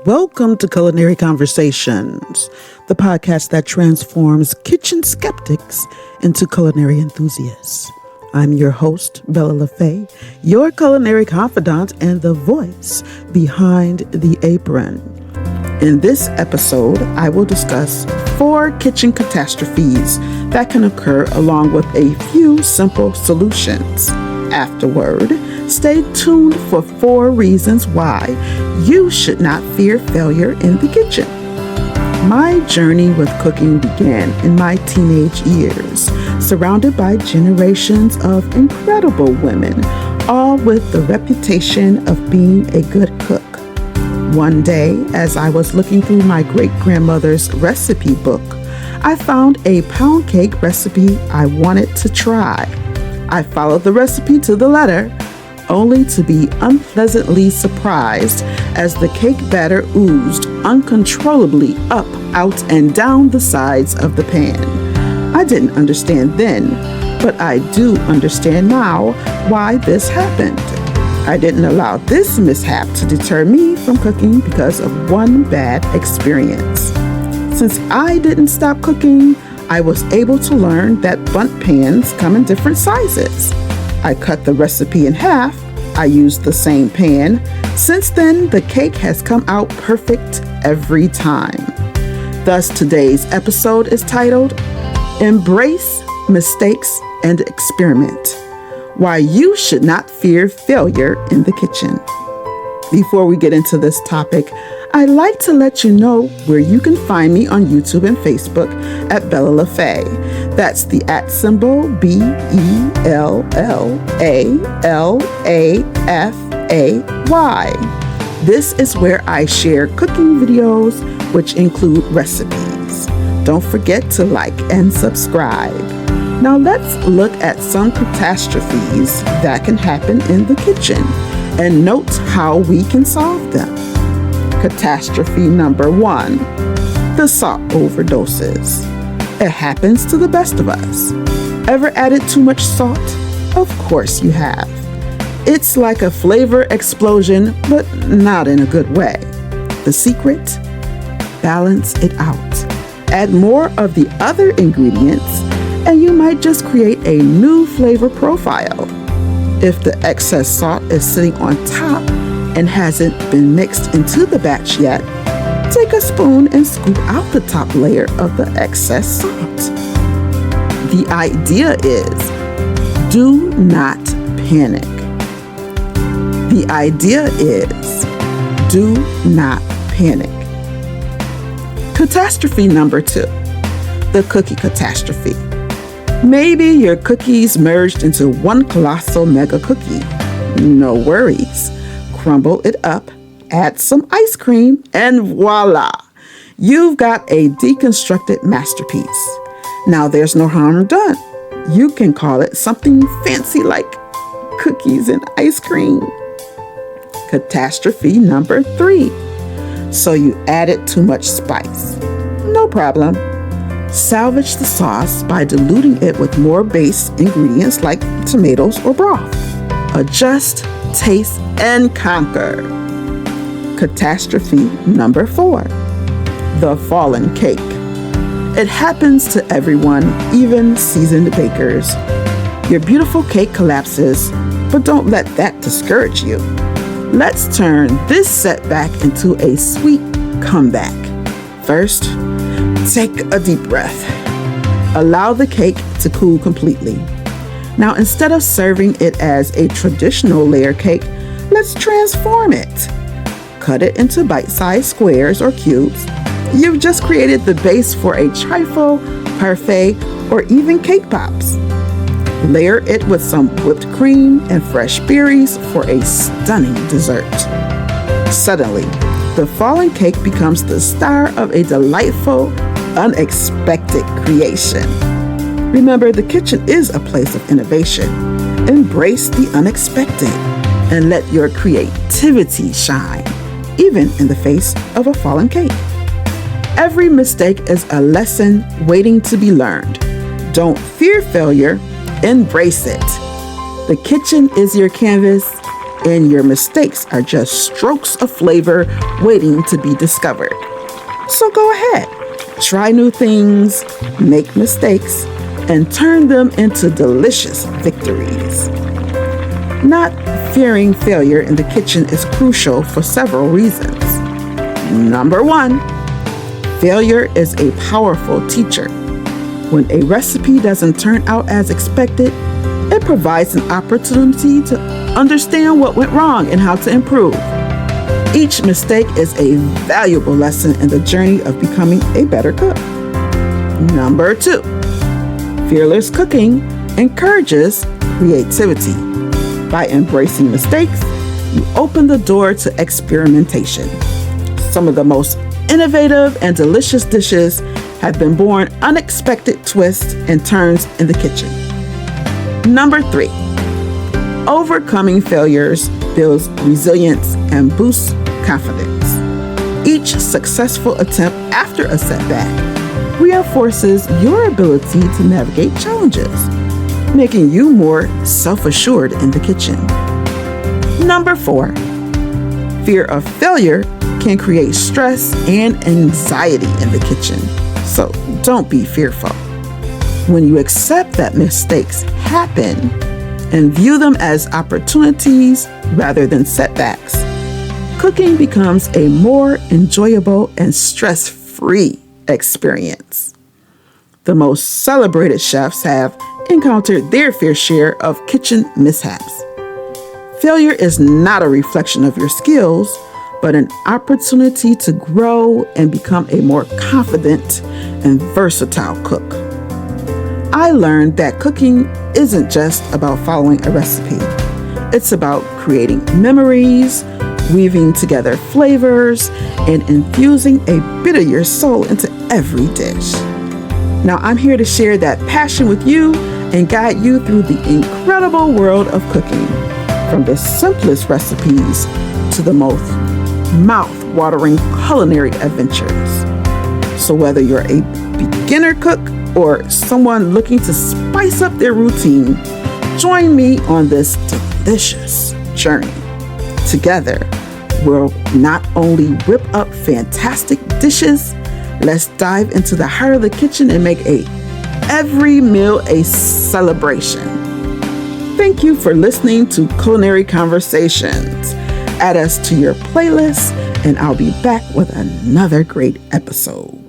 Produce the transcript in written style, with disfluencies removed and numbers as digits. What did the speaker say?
Welcome to Culinary Conversations, the podcast that transforms kitchen skeptics into culinary enthusiasts. I'm your host, Bella LaFay, your culinary confidant and the voice behind the apron. In this episode, I will discuss 4 kitchen catastrophes that can occur along with a few simple solutions. Afterward, stay tuned for 4 reasons why you should not fear failure in the kitchen. My journey with cooking began in my teenage years, surrounded by generations of incredible women, all with the reputation of being a good cook. One day, as I was looking through my great-grandmother's recipe book, I found a pound cake recipe I wanted to try. I followed the recipe to the letter, only to be unpleasantly surprised as the cake batter oozed uncontrollably up, out, and down the sides of the pan. I didn't understand then, but I do understand now why this happened. I didn't allow this mishap to deter me from cooking because of one bad experience. Since I didn't stop cooking, I was able to learn that bundt pans come in different sizes. I cut the recipe in half. I used the same pan. Since then, the cake has come out perfect every time. Thus, today's episode is titled, Embrace Mistakes and Experiment: Why You Should Not Fear Failure in the Kitchen. Before we get into this topic, I'd like to let you know where you can find me on YouTube and Facebook at Bella LaFay. That's the @ BELLALAFAY. This is where I share cooking videos, which include recipes. Don't forget to like and subscribe. Now let's look at some catastrophes that can happen in the kitchen and note how we can solve them. Catastrophe number 1, the salt overdoses. It happens to the best of us. Ever added too much salt? Of course you have. It's like a flavor explosion, but not in a good way. The secret? Balance it out. Add more of the other ingredients, and you might just create a new flavor profile. If the excess salt is sitting on top and hasn't been mixed into the batch yet, take a spoon and scoop out the top layer of the excess salt. The idea is, do not panic. The idea is, do not panic. Catastrophe number 2, the cookie catastrophe. Maybe your cookies merged into one colossal mega cookie. No worries. Crumble it up, add some ice cream, and voila! You've got a deconstructed masterpiece. Now there's no harm done. You can call it something fancy like cookies and ice cream. Catastrophe number 3. So you added too much spice. No problem. Salvage the sauce by diluting it with more base ingredients like tomatoes or broth. Adjust, taste, and conquer. Catastrophe number 4, the fallen cake. It happens to everyone, even seasoned bakers. Your beautiful cake collapses, but don't let that discourage you. Let's turn this setback into a sweet comeback. First, take a deep breath. Allow the cake to cool completely. Now, instead of serving it as a traditional layer cake, let's transform it. Cut it into bite-sized squares or cubes. You've just created the base for a trifle, parfait, or even cake pops. Layer it with some whipped cream and fresh berries for a stunning dessert. Suddenly, the fallen cake becomes the star of a delightful, unexpected creation. Remember, the kitchen is a place of innovation. Embrace the unexpected and let your creativity shine, even in the face of a fallen cake. Every mistake is a lesson waiting to be learned. Don't fear failure, embrace it. The kitchen is your canvas, and your mistakes are just strokes of flavor waiting to be discovered. So go ahead, try new things, make mistakes, and turn them into delicious victories. Not fearing failure in the kitchen is crucial for several reasons. Number 1, failure is a powerful teacher. When a recipe doesn't turn out as expected, it provides an opportunity to understand what went wrong and how to improve. Each mistake is a valuable lesson in the journey of becoming a better cook. Number 2, fearless cooking encourages creativity. By embracing mistakes, you open the door to experimentation. Some of the most innovative and delicious dishes have been born unexpected twists and turns in the kitchen. Number 3, overcoming failures builds resilience and boosts confidence. Each successful attempt after a setback reinforces your ability to navigate challenges, making you more self-assured in the kitchen. Number 4, fear of failure can create stress and anxiety in the kitchen, so don't be fearful. When you accept that mistakes happen and view them as opportunities rather than setbacks, cooking becomes a more enjoyable and stress-free experience. The most celebrated chefs have encountered their fair share of kitchen mishaps. Failure is not a reflection of your skills, but an opportunity to grow and become a more confident and versatile cook. I learned that cooking isn't just about following a recipe. It's about creating memories, weaving together flavors, and infusing a bit of your soul into every dish. Now I'm here to share that passion with you and guide you through the incredible world of cooking, from the simplest recipes to the most mouth-watering culinary adventures. So whether you're a beginner cook or someone looking to spice up their routine, join me on this delicious journey. Together, we'll not only whip up fantastic dishes, let's dive into the heart of the kitchen and make every meal a celebration. Thank you for listening to Culinary Conversations. Add us to your playlist, and I'll be back with another great episode.